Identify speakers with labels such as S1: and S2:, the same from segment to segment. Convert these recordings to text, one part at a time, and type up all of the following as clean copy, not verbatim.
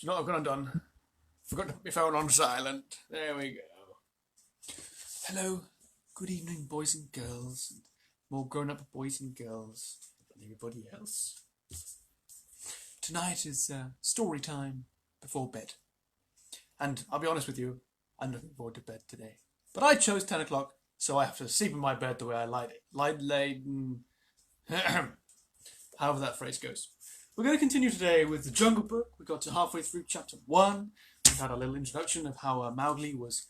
S1: Do you know what I've gone undone? Forgot to put my phone on silent. There we go. Hello, good evening, boys and girls, and more grown-up boys and girls, and everybody else. Tonight is story time before bed. And I'll be honest with you, I'm looking forward to bed today. But I chose 10 o'clock, so I have to sleep in my bed the way I like it. However that phrase goes. We're going to continue today with the Jungle Book. We got to halfway through chapter 1. We had a little introduction of how Mowgli was...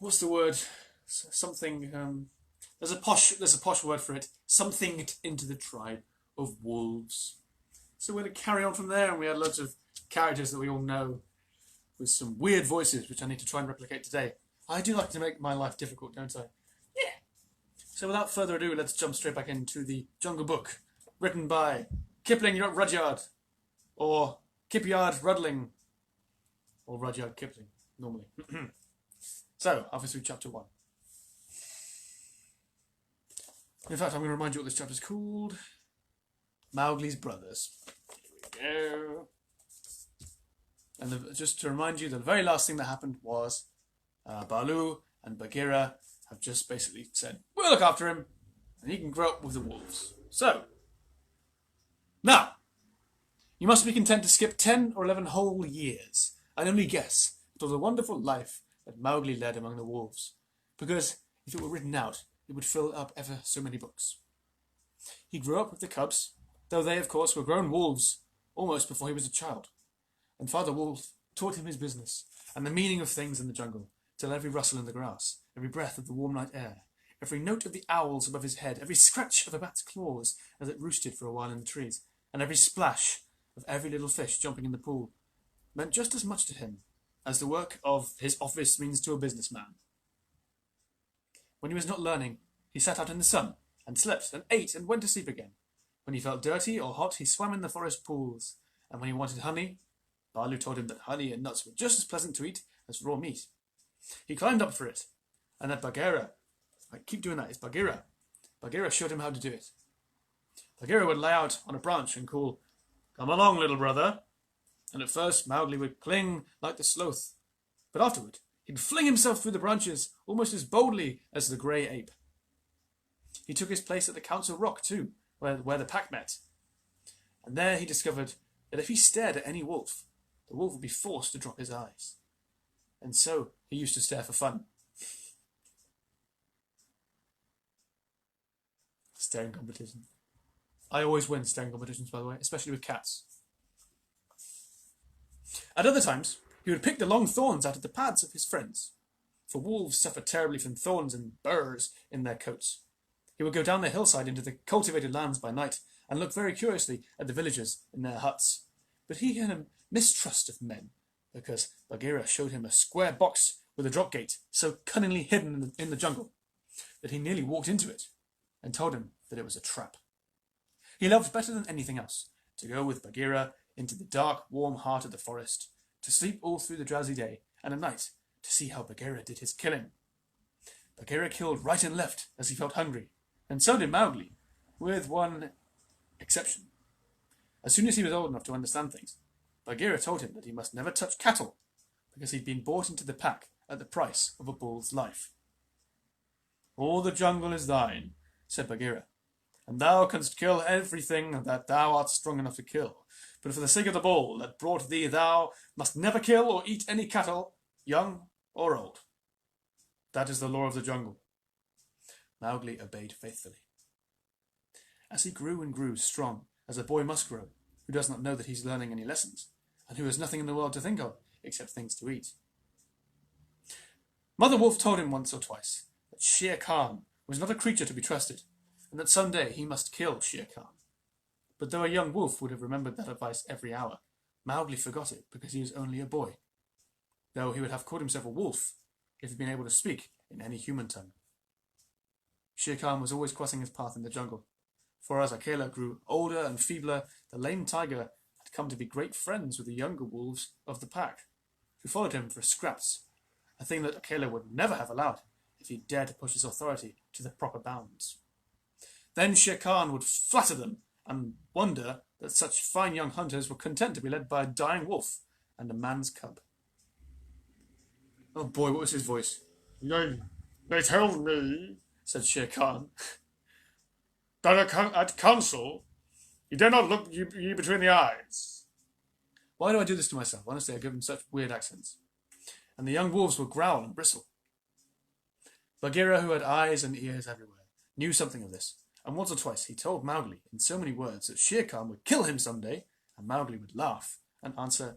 S1: What's the word? Something... There's a posh word for it. Something into the tribe of wolves. So we're going to carry on from there, and we had loads of characters that we all know with some weird voices, which I need to try and replicate today. I do like to make my life difficult, don't I? Yeah. So without further ado, let's jump straight back into the Jungle Book, written by Kipling Rudyard, or Kipyard Rudling, or Rudyard Kipling, normally. So, halfway through chapter 1. In fact, I'm going to remind you what this chapter is called. Mowgli's Brothers. Here we go. And just to remind you, the very last thing that happened was Baloo and Bagheera have just basically said, we'll look after him, and he can grow up with the wolves. So, now, you must be content to skip 10 or 11 whole years and only guess at the wonderful life that Mowgli led among the wolves, because if it were written out, it would fill up ever so many books. He grew up with the cubs, though they, of course, were grown wolves almost before he was a child, and Father Wolf taught him his business and the meaning of things in the jungle, till every rustle in the grass, every breath of the warm night air, every note of the owls above his head, every scratch of a bat's claws as it roosted for a while in the trees, and every splash of every little fish jumping in the pool meant just as much to him as the work of his office means to a businessman. When he was not learning, he sat out in the sun and slept and ate and went to sleep again. When he felt dirty or hot, he swam in the forest pools, and when he wanted honey, Baloo told him that honey and nuts were just as pleasant to eat as raw meat. He climbed up for it, and that Bagheera, I keep doing that, it's Bagheera. Bagheera showed him how to do it. Bagheera would lie out on a branch and call, "Come along, little brother." And at first Mowgli would cling like the sloth, but afterward he'd fling himself through the branches almost as boldly as the grey ape. He took his place at the Council Rock too, where the pack met, and there he discovered that if he stared at any wolf, the wolf would be forced to drop his eyes. And so he used to stare for fun. Staring competition. I always win staring competitions, by the way, especially with cats. At other times, he would pick the long thorns out of the pads of his friends, for wolves suffer terribly from thorns and burrs in their coats. He would go down the hillside into the cultivated lands by night and look very curiously at the villagers in their huts. But he had a mistrust of men, because Bagheera showed him a square box with a drop gate so cunningly hidden in the jungle that he nearly walked into it, and told him that it was a trap. He loved better than anything else to go with Bagheera into the dark, warm heart of the forest, to sleep all through the drowsy day, and at night to see how Bagheera did his killing. Bagheera killed right and left as he felt hungry, and so did Mowgli, with one exception. As soon as he was old enough to understand things, Bagheera told him that he must never touch cattle, because he'd been bought into the pack at the price of a bull's life. "All the jungle is thine," said Bagheera, "and thou canst kill everything that thou art strong enough to kill. But for the sake of the bull that brought thee, thou must never kill or eat any cattle, young or old. That is the law of the jungle." Mowgli obeyed faithfully. As he grew and grew strong, as a boy must grow, who does not know that he's learning any lessons, and who has nothing in the world to think of except things to eat. Mother Wolf told him once or twice that Shere Khan was not a creature to be trusted, and that some day he must kill Shere Khan. But though a young wolf would have remembered that advice every hour, Mowgli forgot it because he was only a boy, though he would have called himself a wolf if he'd been able to speak in any human tongue. Shere Khan was always crossing his path in the jungle, for as Akela grew older and feebler, the lame tiger had come to be great friends with the younger wolves of the pack, who followed him for scraps, a thing that Akela would never have allowed if he dared to push his authority to the proper bounds. Then Shere Khan would flatter them and wonder that such fine young hunters were content to be led by a dying wolf, and a man's cub. Oh boy, what was his voice? They tell me, said Shere Khan, that at council you dare not look ye between the eyes. Why do I do this to myself? Honestly, I give him such weird accents. And the young wolves will growl and bristle. Bagheera, who had eyes and ears everywhere, knew something of this, and once or twice he told Mowgli in so many words that Shere Khan would kill him some day, and Mowgli would laugh and answer,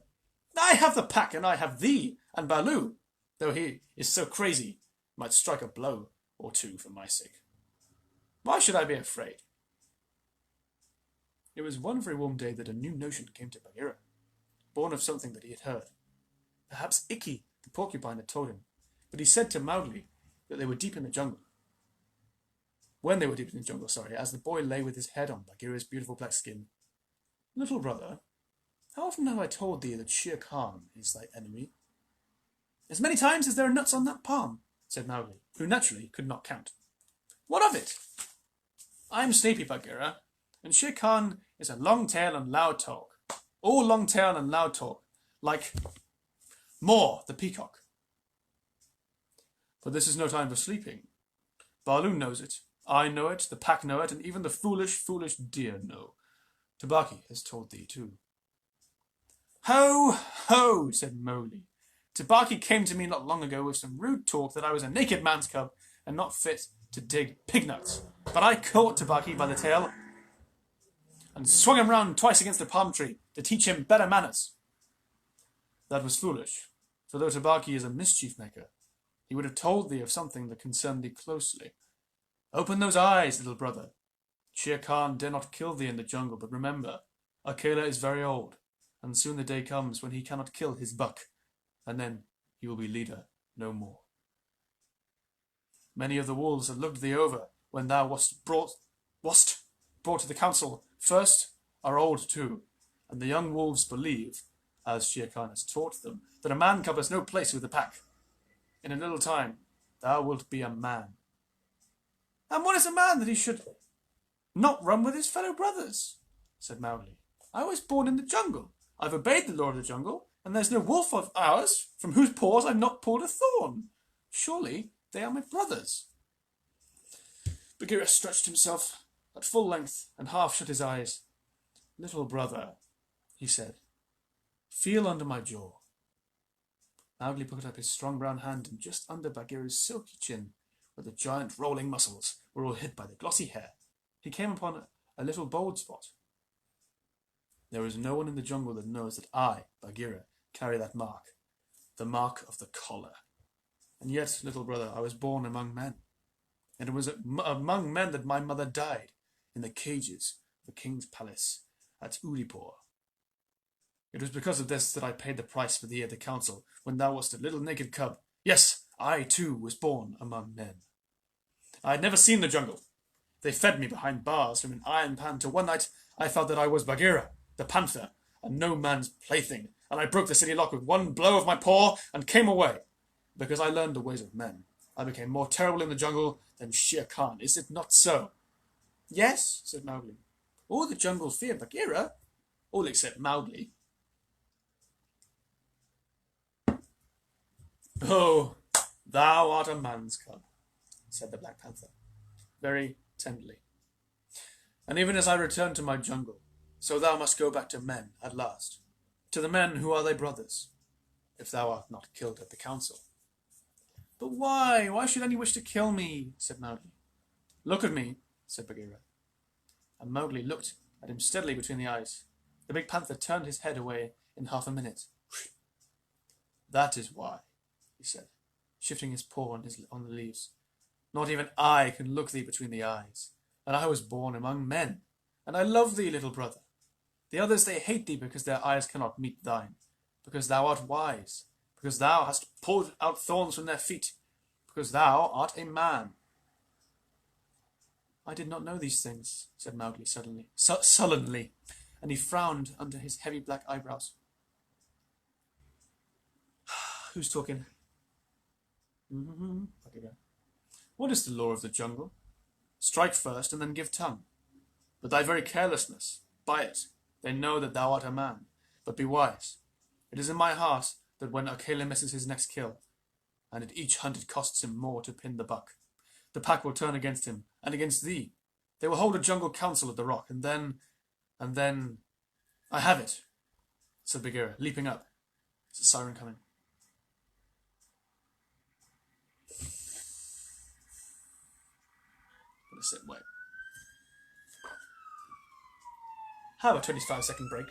S1: I have the pack, and I have thee and Baloo, though he is so crazy, might strike a blow or two for my sake. Why should I be afraid? It was one very warm day that a new notion came to Bagheera, born of something that he had heard. Perhaps Ikki, the porcupine, had told him, but he said to Mowgli that they were deep in the jungle. When they were deep in the jungle, as the boy lay with his head on Bagheera's beautiful black skin. Little brother, how often have I told thee that Shere Khan is thy enemy? As many times as there are nuts on that palm, said Mowgli, who naturally could not count. What of it? I am sleepy, Bagheera, and Shere Khan is a long tail and loud talk. All long tail and loud talk, like More, the peacock. But this is no time for sleeping. Baloo knows it, I know it, the pack know it, and even the foolish, foolish deer know. Tabaki has told thee too. Ho, ho, said Mowgli. Tabaki came to me not long ago with some rude talk that I was a naked man's cub and not fit to dig pig nuts. But I caught Tabaki by the tail and swung him round twice against a palm tree to teach him better manners. That was foolish, for though Tabaki is a mischief maker, he would have told thee of something that concerned thee closely. Open those eyes, little brother. Shere Khan dare not kill thee in the jungle, but remember, Akela is very old, and soon the day comes when he cannot kill his buck, and then he will be leader no more. Many of the wolves have looked thee over when thou wast brought to the council. First are old too, and the young wolves believe, as Shere Khan has taught them, that a man cub has no place with the pack. In a little time, thou wilt be a man. And what is a man that he should not run with his fellow brothers? Said Mowgli. I was born in the jungle. I've obeyed the law of the jungle, and there's no wolf of ours from whose paws I've not pulled a thorn. Surely they are my brothers. Bagheera stretched himself at full length and half shut his eyes. Little brother, he said, feel under my jaw. Mowgli put up his strong brown hand, and just under Bagheera's silky chin, where the giant rolling muscles were all hid by the glossy hair, he came upon a little bald spot. There is no one in the jungle that knows that I, Bagheera, carry that mark, the mark of the collar. And yet, little brother, I was born among men, and it was among men that my mother died, in the cages of the king's palace at Udipo. It was because of this that I paid the price for thee at the council, when thou wast a little naked cub. Yes, I too was born among men. I had never seen the jungle. They fed me behind bars from an iron pan till one night I felt that I was Bagheera, the panther, and no man's plaything, and I broke the city lock with one blow of my paw and came away. Because I learned the ways of men, I became more terrible in the jungle than Shere Khan. Is it not so? Yes, said Mowgli. All the jungle fear Bagheera, all except Mowgli. Oh, thou art a man's cub, said the Black Panther, very tenderly. And even as I return to my jungle, so thou must go back to men at last, to the men who are thy brothers, if thou art not killed at the council. But why? Why should any wish to kill me? Said Mowgli. Look at me, said Bagheera. And Mowgli looked at him steadily between the eyes. The big panther turned his head away in half a minute. That is why, he said, shifting his paw on the leaves. Not even I can look thee between the eyes, and I was born among men, and I love thee, little brother. The others, they hate thee because their eyes cannot meet thine, because thou art wise, because thou hast pulled out thorns from their feet, because thou art a man. I did not know these things, said Mowgli sullenly, and he frowned under his heavy black eyebrows. Who's talking? What is the law of the jungle? Strike first and then give tongue. But thy very carelessness, by it, they know that thou art a man. But be wise. It is in my heart that when Akela misses his next kill, and at each hunt it costs him more to pin the buck, the pack will turn against him and against thee. They will hold a jungle council at the rock, and then... I have it, said Bagheera, leaping up. Is the siren coming? I'm gonna sit and wait. Have a 25-second break.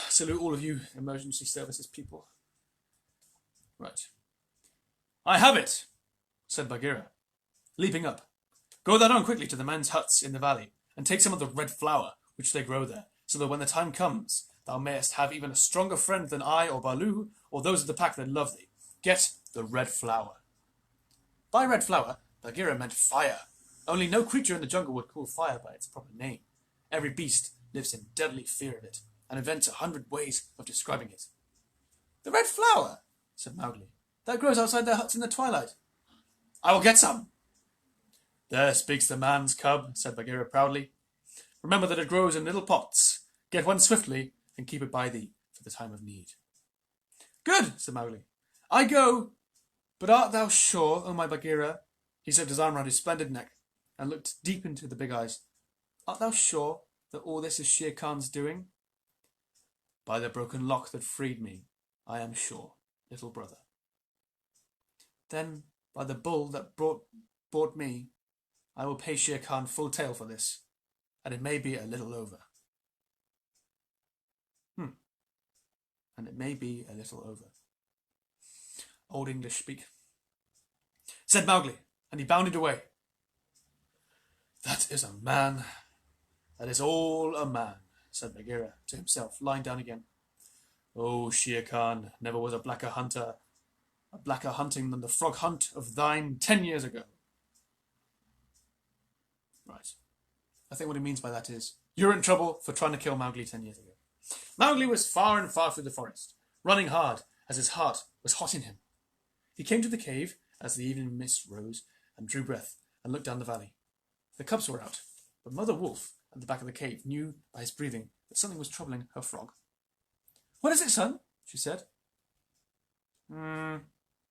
S1: Salute all of you emergency services people. Right. I have it, said Bagheera, leaping up. Go thou down quickly to the men's huts in the valley, and take some of the red flower which they grow there, so that when the time comes, thou mayest have even a stronger friend than I or Baloo, or those of the pack that love thee. Get the red flower. By red flower, Bagheera meant fire. Only no creature in the jungle would call fire by its proper name. Every beast lives in deadly fear of it, and invents 100 ways of describing it. The red flower, said Mowgli, that grows outside their huts in the twilight. I will get some. There speaks the man's cub, said Bagheera proudly. Remember that it grows in little pots. Get one swiftly, and keep it by thee for the time of need. Good, said Mowgli. I go. But art thou sure, O my Bagheera? He slipped his arm round his splendid neck, and looked deep into the big eyes. Art thou sure that all this is Shere Khan's doing? By the broken lock that freed me, I am sure, little brother. Then, by the bull that brought me, I will pay Shere Khan full tale for this, and it may be a little over. And it may be a little over. Old English speak. Said Mowgli, and he bounded away. That is a man. That is all a man, said Bagheera to himself, lying down again. Oh, Shere Khan never was a blacker hunting than the frog hunt of thine 10 years ago. Right. I think what he means by that is, you're in trouble for trying to kill Mowgli 10 years ago. Mowgli was far and far through the forest, running hard as his heart was hot in him. He came to the cave as the evening mist rose and drew breath and looked down the valley. The cubs were out, but Mother Wolf at the back of the cave knew by his breathing that something was troubling her frog. What is it, son? She said.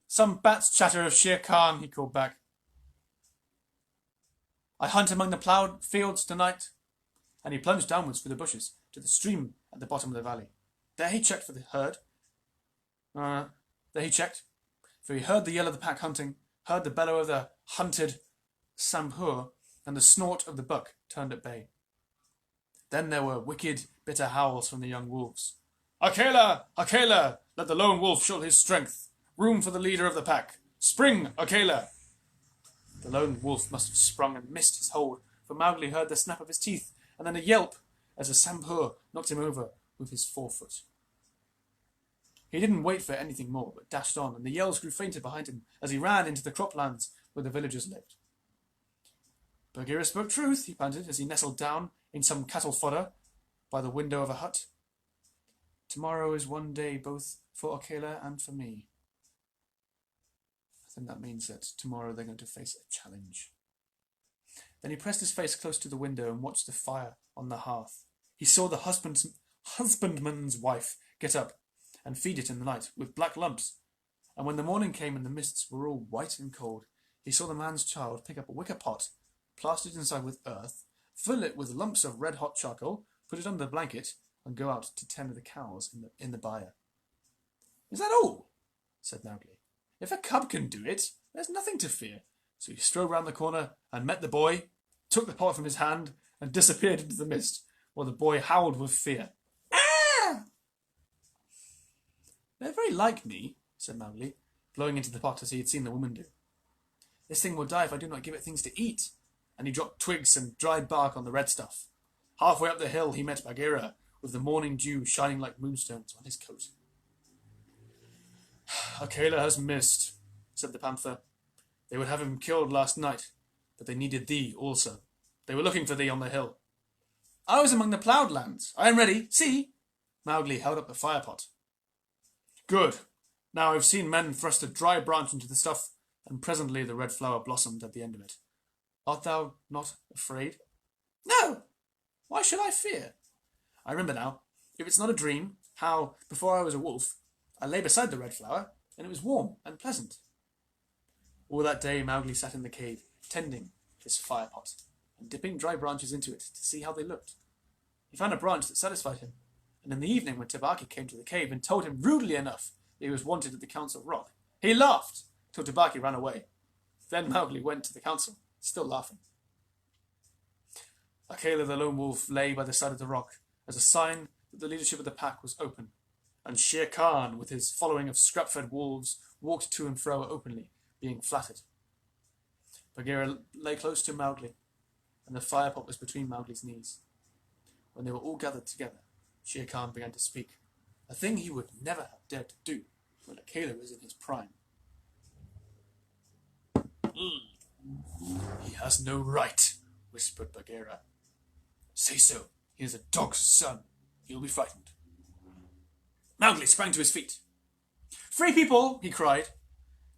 S1: Some bat's chatter of Shere Khan, he called back. I hunt among the ploughed fields tonight. And he plunged downwards through the bushes to the stream at the bottom of the valley. There he checked for the herd. For he heard the yell of the pack hunting, heard the bellow of the hunted Sambhur, and the snort of the buck turned at bay. Then there were wicked, bitter howls from the young wolves. Akela! Akela! Let the lone wolf show his strength. Room for the leader of the pack. Spring, Akela! The lone wolf must have sprung and missed his hold, for Mowgli heard the snap of his teeth, and then a yelp as a Sambhur knocked him over with his forefoot. He didn't wait for anything more, but dashed on, and the yells grew fainter behind him as he ran into the croplands where the villagers lived. Bagheera spoke truth, he panted, as he nestled down in some cattle fodder by the window of a hut. Tomorrow is one day both for Akela and for me. I think that means that tomorrow they're going to face a challenge. Then he pressed his face close to the window and watched the fire on the hearth. He saw the husbandman's wife get up and feed it in the night with black lumps. And when the morning came and the mists were all white and cold, he saw the man's child pick up a wicker pot, plaster it inside with earth, fill it with lumps of red-hot charcoal, put it under the blanket, and go out to tend the cows in the byre. Is that all? Said Mowgli. If a cub can do it, there's nothing to fear. So he strode round the corner and met the boy, took the pot from his hand, and disappeared into the mist, while the boy howled with fear. Ah! They're very like me, said Mowgli, blowing into the pot as he had seen the woman do. This thing will die if I do not give it things to eat. And he dropped twigs and dried bark on the red stuff. Halfway up the hill he met Bagheera, with the morning dew shining like moonstones on his coat. Akela has missed, said the panther. They would have him killed last night, but they needed thee also. They were looking for thee on the hill. I was among the ploughed lands. I am ready. See! Mowgli held up the fire pot. Good. Now I've seen men thrust a dry branch into the stuff, and presently the red flower blossomed at the end of it. Art thou not afraid? No! Why should I fear? I remember now, if it's not a dream, how, before I was a wolf, I lay beside the red flower, and it was warm and pleasant. All that day Mowgli sat in the cave, tending his fire pot, and dipping dry branches into it to see how they looked. He found a branch that satisfied him, and in the evening when Tabaki came to the cave and told him rudely enough that he was wanted at the Council Rock, he laughed till Tabaki ran away. Then Mowgli went to the council, still laughing. Akela the lone wolf lay by the side of the rock as a sign that the leadership of the pack was open, and Shere Khan, with his following of scrap-fed wolves, walked to and fro openly, being flattered. Bagheera lay close to Mowgli, and the fire pot was between Mowgli's knees. When they were all gathered together, Shere Khan began to speak, a thing he would never have dared to do when Akela was in his prime. He has no right, whispered Bagheera. Say so. He is a dog's son. He'll be frightened. Mowgli sprang to his feet. Free people, he cried.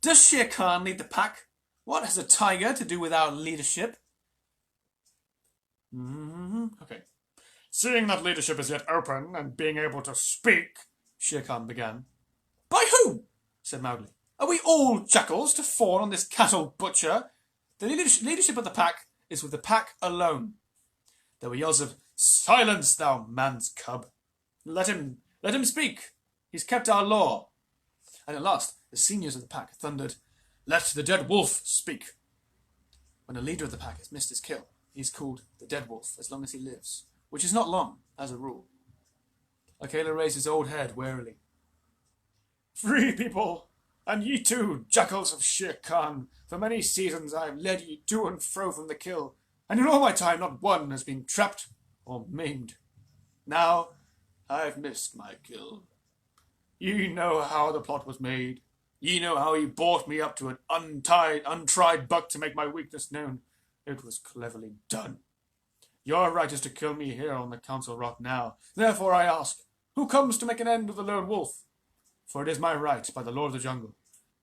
S1: Does Shere Khan lead the pack? What has a tiger to do with our leadership? Okay. Seeing that leadership is yet open and being able to speak, Shere Khan began. By whom? Said Mowgli. Are we all jackals to fawn on this cattle butcher? The leadership of the pack is with the pack alone. There were yells of, Silence, thou man's cub! Let him speak! He's kept our law! And at last, the seniors of the pack thundered, Let the dead wolf speak! When a leader of the pack has missed his kill, he is called the dead wolf as long as he lives, which is not long, as a rule. Akela raised his old head warily. Free people! And ye too, jackals of Shere Khan, for many seasons I have led ye to and fro from the kill, and in all my time not one has been trapped or maimed. Now I've missed my kill. Ye know how the plot was made. Ye know how he brought me up to an untried buck to make my weakness known. It was cleverly done. Your right is to kill me here on the Council Rock now. Therefore I ask, who comes to make an end of the lone wolf? For it is my right, by the Lord of the Jungle,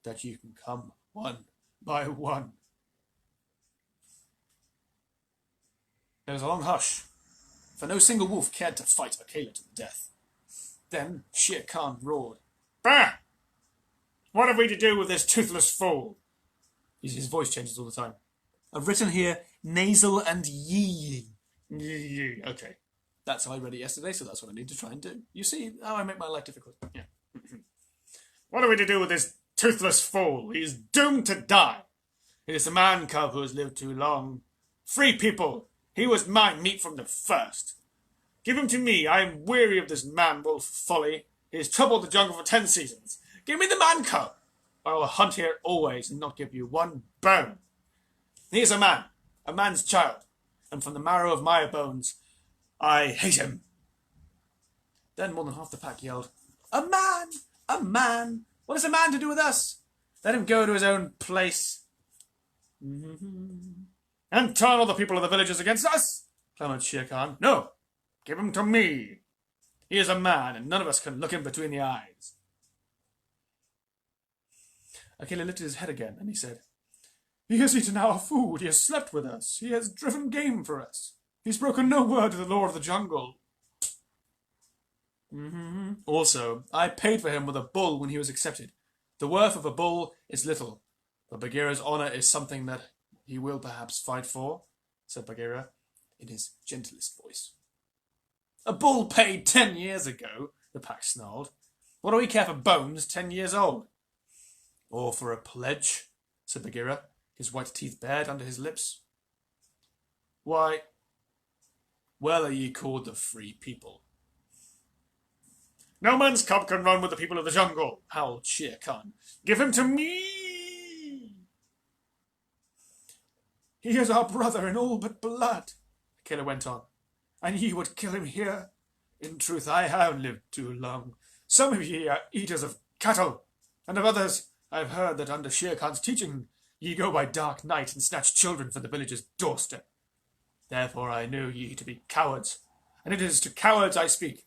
S1: that ye can come one by one. There was a long hush, for no single wolf cared to fight Akela to the death. Then Shere Khan roared, Bah! What have we to do with this toothless fool? His voice changes all the time. I've written here nasal and yee. Yee. Okay. That's how I read it yesterday, so that's what I need to try and do. You see how I make my life difficult? Yeah. What are we to do with this toothless fool? He is doomed to die. It is the man cub who has lived too long. Free people! He was my meat from the first. Give him to me. I am weary of this man-wolf folly. He has troubled the jungle for 10 seasons. Give me the man cub. I will hunt here always and not give you one bone. He is a man, a man's child, and from the marrow of my bones, I hate him. Then more than half the pack yelled, A man! A man! What has a man to do with us? Let him go to his own place. And turn all the people of the villages against us, clamoured Shere Khan. No, give him to me. He is a man, and none of us can look him between the eyes. Akela lifted his head again, and he said, He has eaten our food, he has slept with us, he has driven game for us. He's broken no word to the Lord of the Jungle. Also, I paid for him with a bull when he was accepted. The worth of a bull is little, but Bagheera's honour is something that he will perhaps fight for, said Bagheera, in his gentlest voice. A bull paid 10 years ago, the pack snarled. What do we care for bones 10 years old? Or for a pledge, said Bagheera, his white teeth bared under his lips. Why, well are ye called the free people. No man's cub can run with the people of the jungle, howled Shere Khan. Give him to me! He is our brother in all but blood, Akela went on, and ye would kill him here. In truth, I have lived too long. Some of ye are eaters of cattle, and of others I have heard that under Shere Khan's teaching ye go by dark night and snatch children from the village's doorstep. Therefore I know ye to be cowards, and it is to cowards I speak.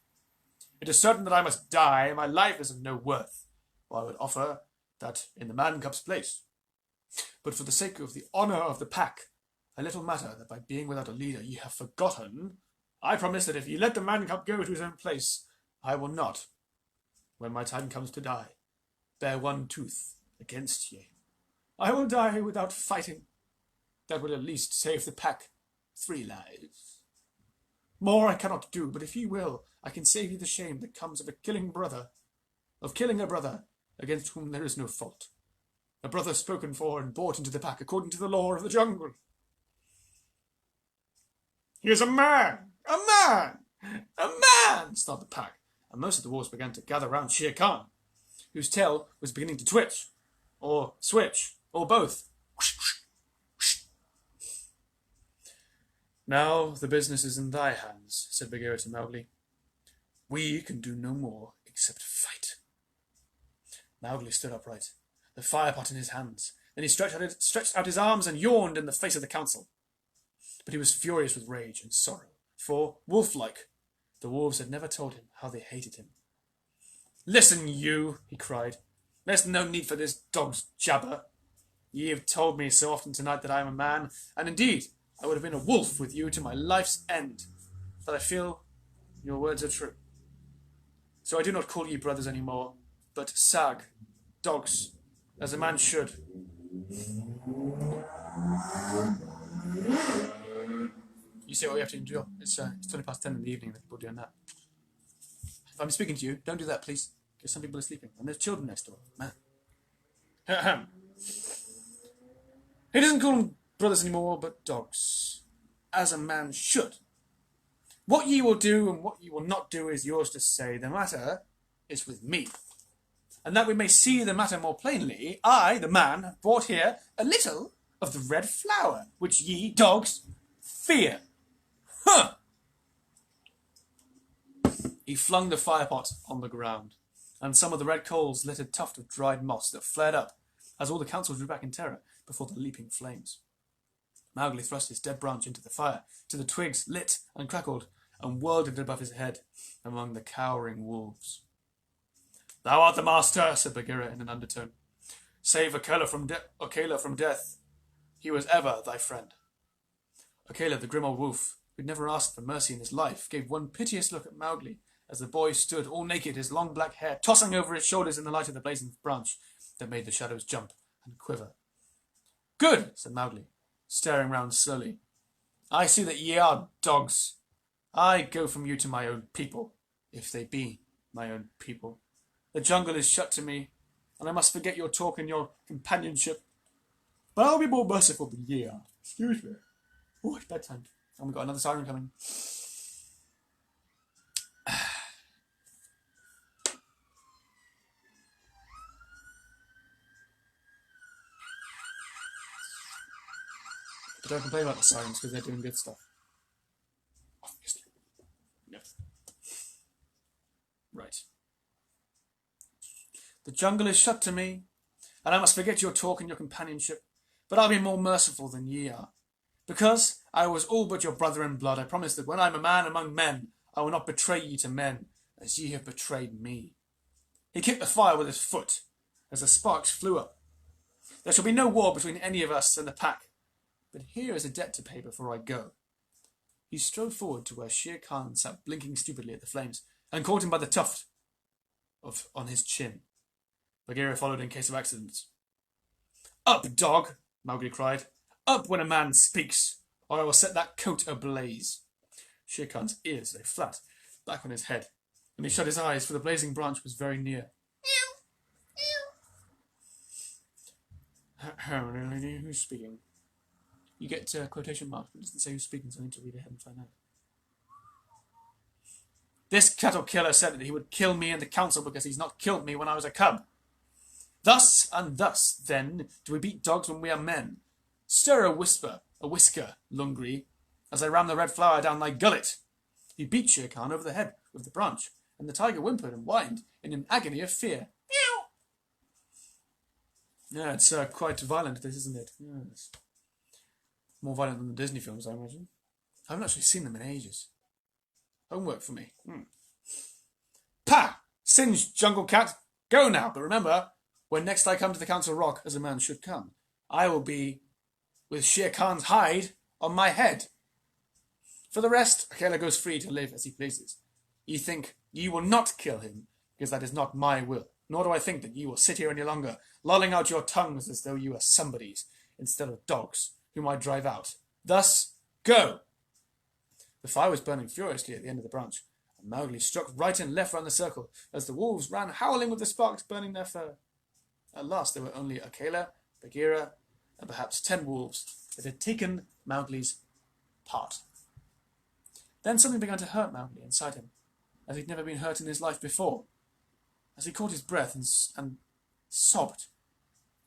S1: It is certain that I must die, and my life is of no worth, or I would offer that in the man-cub's place. But for the sake of the honour of the pack, A little matter that by being without a leader ye have forgotten. I promise that if ye let the man cub go to his own place, I will not, when my time comes to die, bear one tooth against ye. I will die without fighting. That will at least save the pack 3 lives. More I cannot do, but if ye will, I can save you the shame that comes of killing a brother against whom there is no fault. A brother spoken for and brought into the pack according to the law of the jungle. He is a man! A man! A man! Snarled the pack, and most of the wolves began to gather round Shere Khan, whose tail was beginning to twitch, or switch, or both. Now the business is in thy hands, said Bagheera to Mowgli. We can do no more except fight. Mowgli stood upright, the fire pot in his hands. Then he stretched out his arms and yawned in the face of the council. But he was furious with rage and sorrow, for, wolf-like, the wolves had never told him how they hated him. Listen, you, he cried. There's no need for this dog's jabber. Ye have told me so often tonight that I am a man, and indeed I would have been a wolf with you to my life's end, but I feel your words are true. So I do not call ye brothers any more, but sag, dogs, as a man should. You say what you have to endure. It's 20 past 10 in the evening that people are doing that. If I'm speaking to you, don't do that, please, because some people are sleeping, and there's children next door. Man. He doesn't call them brothers anymore, but dogs, as a man should. What ye will do and what ye will not do is yours to say. The matter is with me. And that we may see the matter more plainly, I, the man, have brought here a little of the red flower, which ye, dogs, fear. Huh! He flung the firepot on the ground, and some of the red coals lit a tuft of dried moss that flared up as all the council drew back in terror before the leaping flames. Mowgli thrust his dead branch into the fire, till the twigs lit and crackled and whirled it above his head among the cowering wolves. Thou art the master, said Bagheera in an undertone. Save Akela from death. He was ever thy friend. Akela, the grim old wolf, who'd never asked for mercy in his life, gave one piteous look at Mowgli as the boy stood all naked, his long black hair tossing over his shoulders in the light of the blazing branch that made the shadows jump and quiver. Good, said Mowgli, staring round slowly. I see that ye are dogs. I go from you to my own people, if they be my own people. The jungle is shut to me, and I must forget your talk and your companionship. But I'll be more merciful than ye are. Excuse me. Oh, it's bedtime. And we've got another siren coming. But don't complain about the sirens because they're doing good stuff. Obviously. No. Right. The jungle is shut to me, and I must forget your talk and your companionship, but I'll be more merciful than ye are. Because I was all but your brother in blood, I promise that when I am a man among men, I will not betray ye to men, as ye have betrayed me. He kicked the fire with his foot, as the sparks flew up. There shall be no war between any of us and the pack, but here is a debt to pay before I go. He strode forward to where Shere Khan sat blinking stupidly at the flames, and caught him by the tuft on his chin. Bagheera followed in case of accidents. Up, dog, Mowgli cried. Up when a man speaks, or I will set that coat ablaze. Shere Khan's ears lay flat, back on his head, and he shut his eyes, for the blazing branch was very near. Who's speaking? You get quotation marks, but it doesn't say who's speaking, so I need to read ahead and find out. This cattle killer said that he would kill me in the council because he's not killed me when I was a cub. Thus and thus, then, do we beat dogs when we are men. Stir a whisker, Lungri, as I ram the red flower down thy gullet. He beat Shere Khan over the head with the branch, and the tiger whimpered and whined in an agony of fear. Meow! Yeah, it's quite violent, this, isn't it? Yes. More violent than the Disney films, I imagine. I haven't actually seen them in ages. Homework for me. Pah! Singed, jungle cat! Go now, but remember, when next I come to the Council Rock, as a man should come, I will be with Shere Khan's hide on my head. For the rest, Akela goes free to live as he pleases. Ye think ye will not kill him, because that is not my will. Nor do I think that ye will sit here any longer, lolling out your tongues as though you were somebodies, instead of dogs, whom I drive out. Thus, go! The fire was burning furiously at the end of the branch, and Mowgli struck right and left round the circle, as the wolves ran howling with the sparks burning their fur. At last there were only Akela, Bagheera, and perhaps 10 wolves that had taken Mowgli's part. Then something began to hurt Mowgli inside him, as he'd never been hurt in his life before. As he caught his breath and sobbed,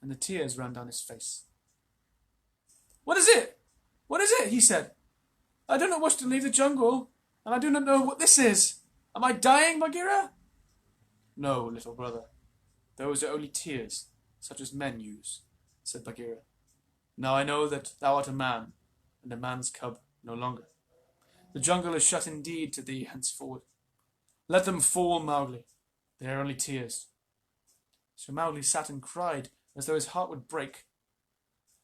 S1: and the tears ran down his face. "What is it? What is it?" he said. "I do not wish to leave the jungle, and I do not know what this is. Am I dying, Bagheera?" "No, little brother. Those are only tears, such as men use," said Bagheera. "Now I know that thou art a man, and a man's cub no longer. The jungle is shut indeed to thee henceforward. Let them fall, Mowgli. They are only tears." So Mowgli sat and cried as though his heart would break,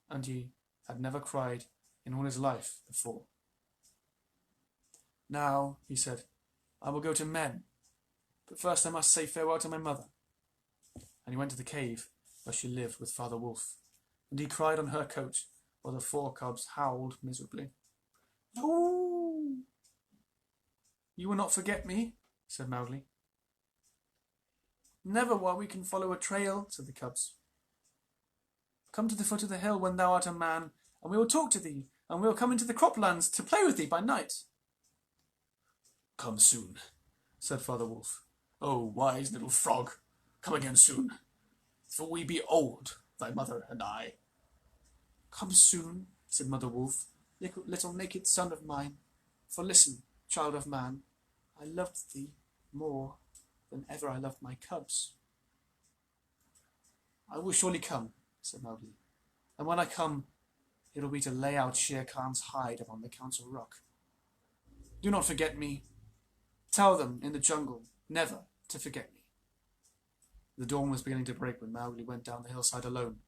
S1: and he had never cried in all his life before. "Now," he said, "I will go to men, but first I must say farewell to my mother." And he went to the cave where she lived with Father Wolf, and he cried on her coat while the 4 cubs howled miserably. "No! You will not forget me," said Mowgli. "Never while we can follow a trail," said the cubs. "Come to the foot of the hill when thou art a man, and we will talk to thee, and we will come into the croplands to play with thee by night." "Come soon," said Father Wolf. "Oh, wise little frog, come again soon, for we be old, thy mother and I." "Come soon," said Mother Wolf, "little naked son of mine, for listen, child of man, I loved thee more than ever I loved my cubs." "I will surely come," said Mowgli, "and when I come, it will be to lay out Shere Khan's hide upon the council rock. Do not forget me. Tell them in the jungle never to forget me." The dawn was beginning to break when Mowgli went down the hillside alone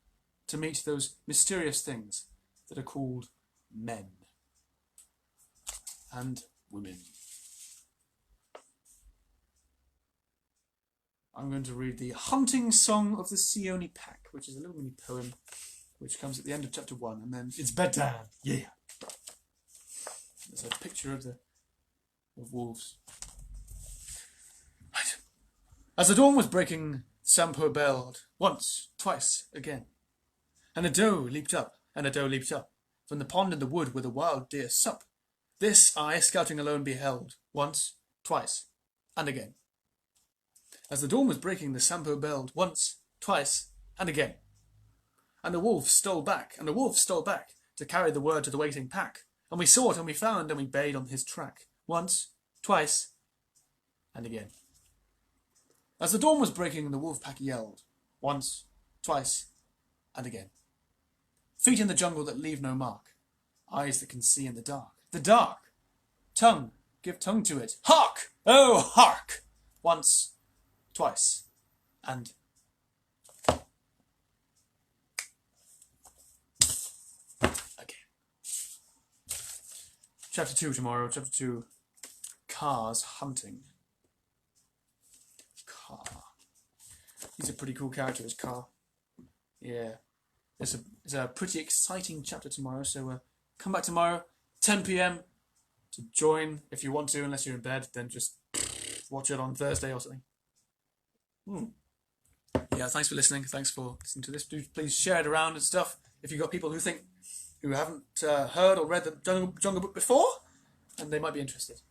S1: to meet those mysterious things that are called men and women. I'm going to read the Hunting Song of the Seoni Pack, which is a little mini poem which comes at the end of chapter 1, and then it's bedtime. Yeah. There's a picture of wolves. Right. As the dawn was breaking, Sampo belled once, twice, again. And a doe leaped up, and a doe leaped up, from the pond in the wood where the wild deer sup. This I, scouting alone, beheld, once, twice, and again. As the dawn was breaking, the Sampo belled once, twice, and again. And the wolf stole back, and the wolf stole back, to carry the word to the waiting pack. And we sought, and we found, and we bayed on his track, once, twice, and again. As the dawn was breaking, the wolf pack yelled, once, twice, and again. Feet in the jungle that leave no mark, eyes that can see in the dark. The dark! Tongue, give tongue to it. Hark! Oh, hark! Once, twice, and again. Chapter 2 tomorrow. Chapter 2, Cars Hunting. Car. He's a pretty cool character, this Car. Yeah. It's a pretty exciting chapter tomorrow, so come back tomorrow, 10 p.m. to join if you want to, unless you're in bed, then just watch it on Thursday or something. Yeah, thanks for listening. Thanks for listening to this. Please share it around and stuff. If you've got people who haven't heard or read the Jungle Book before, and they might be interested.